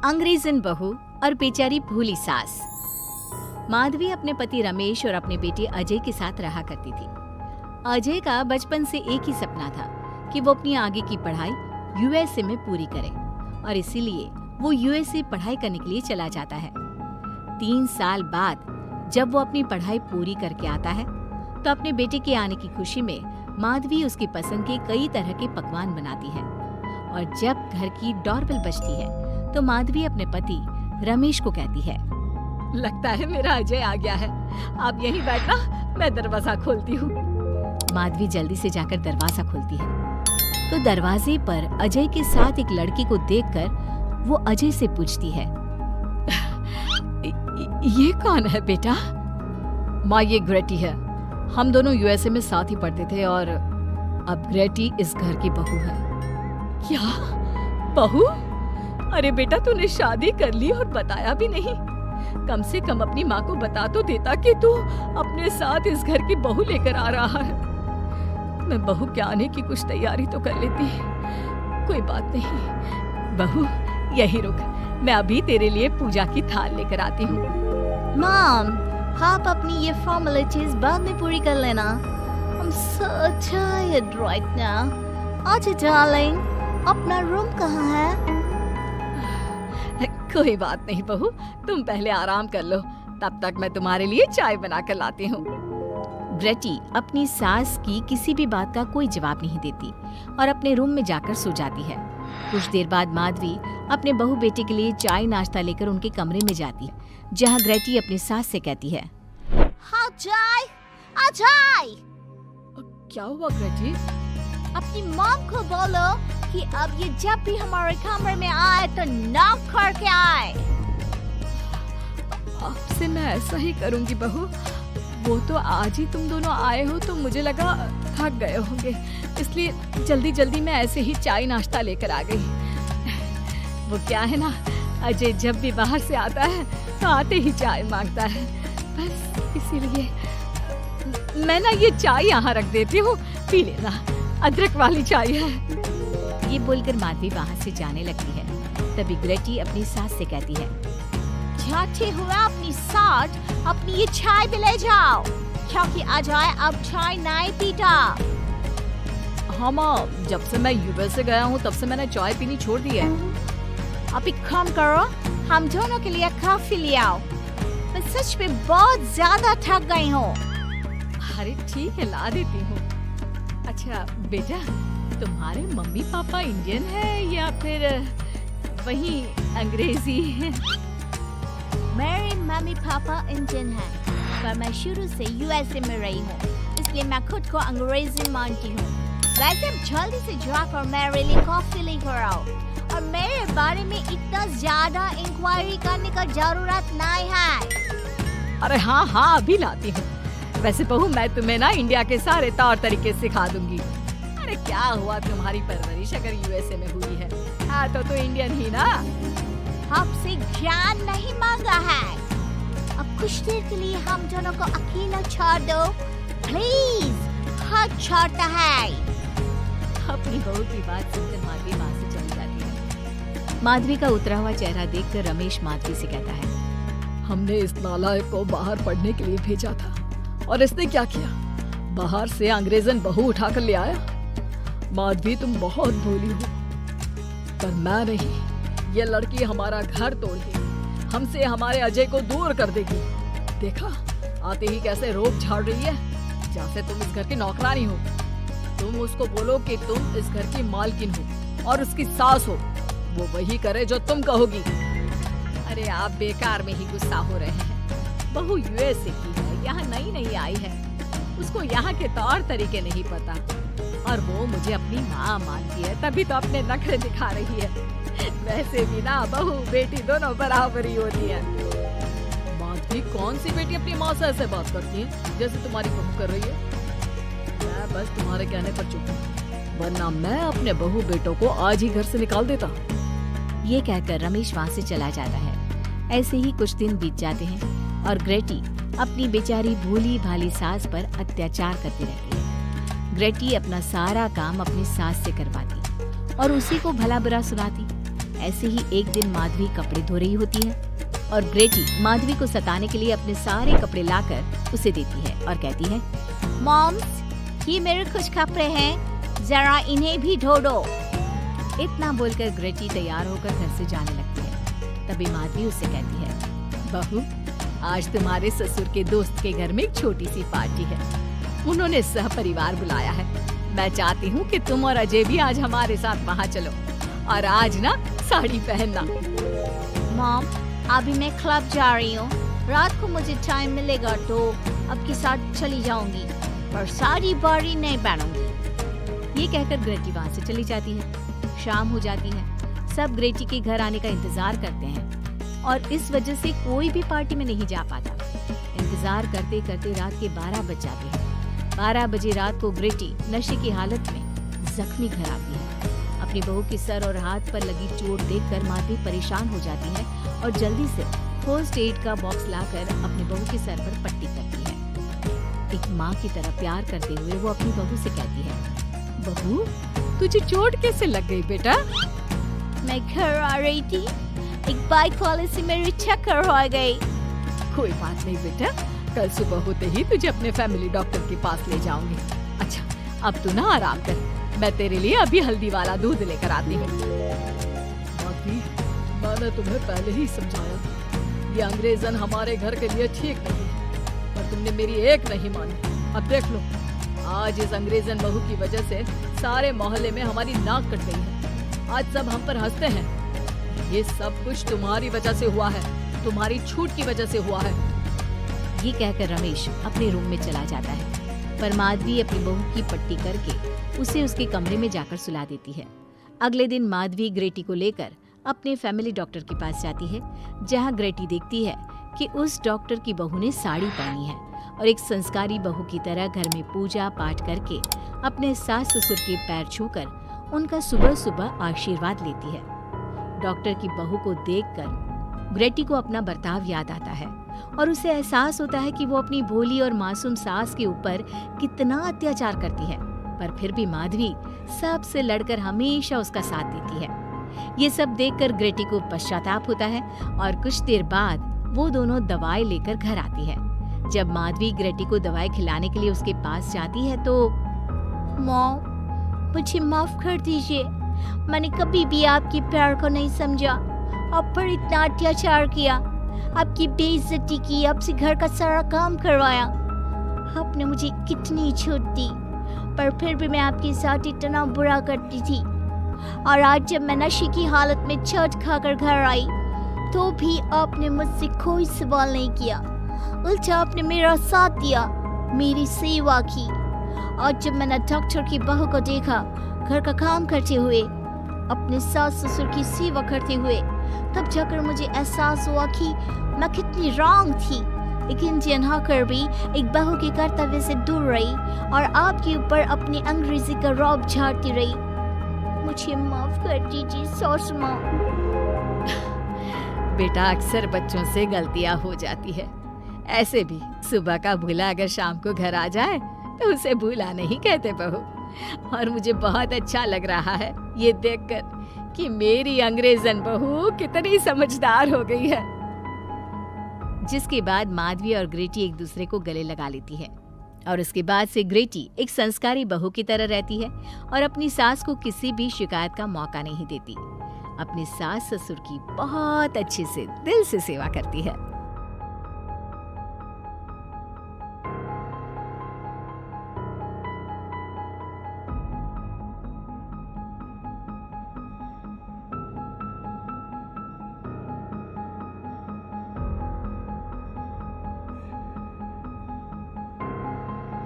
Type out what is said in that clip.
अंग्रेजन बहू और बेचारी भोली सास। माधवी अपने पति रमेश और अपने बेटे अजय के साथ रहा करती थी। अजय का बचपन से एक ही सपना था कि वो अपनी आगे की पढ़ाई यूएसए में पूरी करे और इसीलिए वो यूएसए पढ़ाई करने के लिए चला जाता है। 3 साल बाद जब वो अपनी पढ़ाई पूरी करके आता है तो अपने बेटे के आने की खुशी में माधवी उसकी पसंद के कई तरह के पकवान बनाती है और जब घर की डोरबेल बजती है तो माधवी अपने पति रमेश को कहती है, लगता है मेरा अजय आ गया है, आप यहीं बैठना, मैं दरवाजा खोलती हूँ। माधवी जल्दी से जाकर दरवाजा खोलती है तो दरवाजे पर अजय के साथ एक लड़की को देखकर वो अजय से पूछती है, ये कौन है बेटा? माँ, ये ग्रेटी है। हम दोनों यूएसए में साथ ही पढ़ते थे और अब ग्रेटी इस घर की बहू है। क्या बहू? अरे बेटा, तूने शादी कर ली और बताया भी नहीं। कम से कम अपनी माँ को बता तो देता कि तू अपने साथ इस घर की बहू लेकर आ रहा है। मैं बहू के आने की कुछ तैयारी तो कर लेती। कोई बात नहीं बहू, यही रुक, मैं अभी तेरे लिए पूजा की थाल लेकर आती हूँ। मॉम, आप अपनी ये फॉर्मेलिटीज बाद में पूरी कर लेना। I'm so tired right now. अच्छा डार्लिंग, अपना रूम कहाँ है? कोई बात नहीं बहू, तुम पहले आराम कर लो, तब तक मैं तुम्हारे लिए चाय बना कर लाती हूँ। ग्रेटी अपनी सास की किसी भी बात का कोई जवाब नहीं देती और अपने रूम में जाकर सो जाती है। कुछ देर बाद माधवी अपने बहू बेटे के लिए चाय नाश्ता लेकर उनके कमरे में जाती है, जहाँ ग्रेटी अपनी सास से कहती है, अजय, अजय! क्या हुआ ग्रेटी? अपनी मॉम को बोलो कि अब ये जब भी हमारे कमरे में आए तो नॉक करके आए। आपसे मैं ऐसा ही करूंगी बहू। वो तो आज ही तुम दोनों आए हो तो मुझे लगा थक गए होंगे, इसलिए जल्दी जल्दी मैं ऐसे ही चाय नाश्ता लेकर आ गई। वो क्या है ना, अजय जब भी बाहर से आता है तो आते ही चाय मांगता है, बस इसीलिए मैं ना ये चाय यहाँ रख देती हूँ, पी लेना, अदरक वाली चाय है। ये बोलकर माधवी वहाँ से जाने लगती है। तभी ग्रेटी अपनी सास से कहती है, जाते हुए अपनी साथ अपनी ये चाय भी ले जाओ, क्योंकि अजय अब चाय नहीं पीता। हाँ माँ, जब से मैं यूएसए गया हूँ तब से मैंने चाय पीनी छोड़ दी है। अब एक काम करो, हम दोनों के लिए कॉफी ले आओ, मैं सच में बहुत ज्यादा थक गई हूँ। अरे ठीक है, ला देती हूँ। अच्छा बेटा, तुम्हारे मम्मी पापा इंडियन है या फिर वही अंग्रेजी है? मेरे मम्मी पापा इंडियन हैं, पर मैं शुरू से यूएसए में रही हूँ, इसलिए मैं खुद को अंग्रेजी मानती हूँ। वैसे अब जल्दी से जाकर मेरे लिए कॉफी लेकर आओ और मेरे बारे में इतना ज्यादा इंक्वायरी करने का जरूरत नहीं है। अरे हाँ हाँ, अभी लाती हूँ। वैसे बहू, मैं तुम्हें ना इंडिया के सारे तौर तरीके सिखा दूंगी। अरे क्या हुआ, तुम्हारी परवरिश अगर यूएसए में हुई है हाँ तो इंडियन ही ना। आपसे ज्ञान नहीं मांगा है, अब कुछ देर के लिए हम दोनों को अकेला छोड़ दो प्लीज, हाथ छोड़ता है। अपनी बहू की बात सुनकर माधवी वहाँ से चली जाती है। माधवी का उतरा हुआ चेहरा देखकर रमेश माधवी से कहता है, हमने इस नालायक को बाहर पढ़ने के लिए भेजा था और इसने क्या किया, बाहर से अंग्रेजन बहू उठाकर ले आया। माधवी, तुम बहुत भोली हो, पर मैं नहीं। ये लड़की हमारा घर तोड़ देगी, हमसे हमारे अजय को दूर कर देगी। देखा, आते ही कैसे रोब झाड़ रही है, जैसे तुम इस घर की नौकरानी हो। तुम उसको बोलो कि तुम इस घर की मालकिन हो और उसकी सास हो, वो वही करे जो तुम कहोगी। अरे आप बेकार में ही गुस्सा हो रहे हैं। बहू यूएसए की है, यहाँ नई नई आई है, उसको यहाँ के तौर तरीके नहीं पता और वो मुझे अपनी माँ मानती है, तभी तो अपने नखरे दिखा रही है। वैसे भी ना बहू बेटी दोनों बराबरी होती है। माधवी, कौन सी बेटी अपनी माँ से ऐसे बात करती है जैसे तुम्हारी बहू कर रही है? मैं बस तुम्हारे कहने पर चुप हूँ, वरना मैं अपने बहू बेटों को आज ही घर से निकाल देता। ये कहकर रमेश वहाँ से चला जाता है। ऐसे ही कुछ दिन बीत जाते हैं और ग्रेटी अपनी बेचारी भोली भाली सास पर अत्याचार करती रहती है। ग्रेटी अपना सारा काम अपनी सास से करवाती और उसी को भला बुरा सुनाती। ऐसे ही एक दिन माधवी कपड़े धो रही होती है और ग्रेटी माधवी को सताने के लिए अपने सारे कपड़े लाकर उसे देती है और कहती है, मॉम्स, ये मेरे कुछ कपड़े हैं, जरा इन्हें भी धो दो। इतना बोलकर ग्रेटी तैयार होकर घर से जाने लगती है। तभी माधवी उससे कहती है, बहू, आज तुम्हारे ससुर के दोस्त के घर में एक छोटी सी पार्टी है। उन्होंने सह परिवार बुलाया है। मैं चाहती हूँ कि तुम और अजय भी आज हमारे साथ वहाँ चलो और आज ना साड़ी पहनना। मॉम, अभी मैं क्लब जा रही हूँ, रात को मुझे टाइम मिलेगा तो आपके साथ चली जाऊंगी, पर साड़ी बारी नहीं पहनूंगी। ये कहकर ग्रेटी वहाँ से चली जाती है। शाम हो जाती है। सब ग्रेटी के घर आने का इंतजार करते हैं और इस वजह से कोई भी पार्टी में नहीं जा पाता। इंतजार करते करते रात के 12 बज जाते हैं। 12 बजे रात को ग्रेटी नशे की हालत में जख्मी घर आती है। अपनी बहू के सर और हाथ पर लगी चोट देखकर माधवी परेशान हो जाती है और जल्दी से फर्स्ट एड का बॉक्स लाकर अपनी बहू के सर पर पट्टी करती है। एक माँ की तरह प्यार करते हुए वो अपनी बहू से कहती है, बहू, तुझे चोट कैसे लग गई बेटा? मैं घर आ रही थी, एक बाइक वाले से मेरी टक्कर हो गई। कोई बात नहीं बेटा, कल सुबह होते ही तुझे अपने फैमिली डॉक्टर के पास ले जाऊंगी। अच्छा, अब तू ना आराम कर, मैं तेरे लिए अभी हल्दी वाला दूध लेकर आती हूँ। मैंने तुम्हें पहले ही समझाया था, ये अंग्रेजन हमारे घर के लिए ठीक नहीं है, पर तुमने मेरी एक नहीं मानी। अब देख लो, आज इस अंग्रेजन बहू की वजह से सारे मोहल्ले में हमारी नाक कट गई है। आज सब हम पर हंसते हैं। ये सब कुछ तुम्हारी वजह से हुआ है, तुम्हारी छूट की वजह से हुआ है। ये कहकर रमेश अपने रूम में चला जाता है, पर माधवी अपनी बहू की पट्टी करके उसे उसके कमरे में जाकर सुला देती है। अगले दिन माधवी ग्रेटी को लेकर अपने फैमिली डॉक्टर के पास जाती है, जहां ग्रेटी देखती है कि उस डॉक्टर की बहू ने साड़ी पहनी है और एक संस्कारी बहू की तरह घर में पूजा पाठ करके अपने सास ससुर के पैर छूकर उनका सुबह सुबह आशीर्वाद लेती है। डॉक्टर की बहू को देखकर ग्रेटी को अपना बर्ताव याद आता है और उसे एहसास होता है कि वो अपनी भोली और मासूम सास के ऊपर कितना अत्याचार करती है, पर फिर भी माधवी सबसे लड़कर हमेशा उसका साथ देती है। ये सब देखकर ग्रेटी को पश्चाताप होता है और कुछ देर बाद वो दोनों दवाई लेकर घर आती है। जब माधवी ग्रेटी को दवाई खिलाने के लिए उसके पास जाती है तो मॉम, मुझे माफ कर दीजिए, मैंने कभी भी आपके प्यार को नहीं समझा, आप पर इतना अत्याचार किया, आपकी बेइज्जती की, आपसे घर का सारा काम करवाया। आपने मुझे कितनी छूट दी, पर फिर भी मैं आपके साथ इतना बुरा करती थी। और आज जब मैं नशे की हालत में चोट खाकर घर आई तो भी आपने मुझसे कोई सवाल नहीं किया, उल्टा आपने मेरा साथ दिया, मेरी सेवा की। और जब मैंने डॉक्टर की बहू को देखा घर का काम करते हुए, अपने सास ससुर की सेवा करते हुए, तब जाकर मुझे एहसास हुआ कि मैं कितनी रॉन्ग थी। लेकिन जिन होकर भी एक बहू के कर्तव्य से दूर रही और आपके ऊपर अपनी अंग्रेजी का रौब झाड़ती रही। मुझे माफ कर दीजिए सासू माँ। बेटा, अक्सर बच्चों से गलतियां हो जाती है। ऐसे भी सुबह का भूला अगर शाम को घर आ जाए तो उसे भूला नहीं कहते बहू। और मुझे बहुत अच्छा लग रहा है ये देखकर कि मेरी अंग्रेजन बहू कितनी समझदार हो गई है। जिसके बाद माधवी और ग्रेटी एक दूसरे को गले लगा लेती है और उसके बाद से ग्रेटी एक संस्कारी बहू की तरह रहती है और अपनी सास को किसी भी शिकायत का मौका नहीं देती। अपनी सास ससुर की बहुत अच्छे से दिल से सेवा करती है।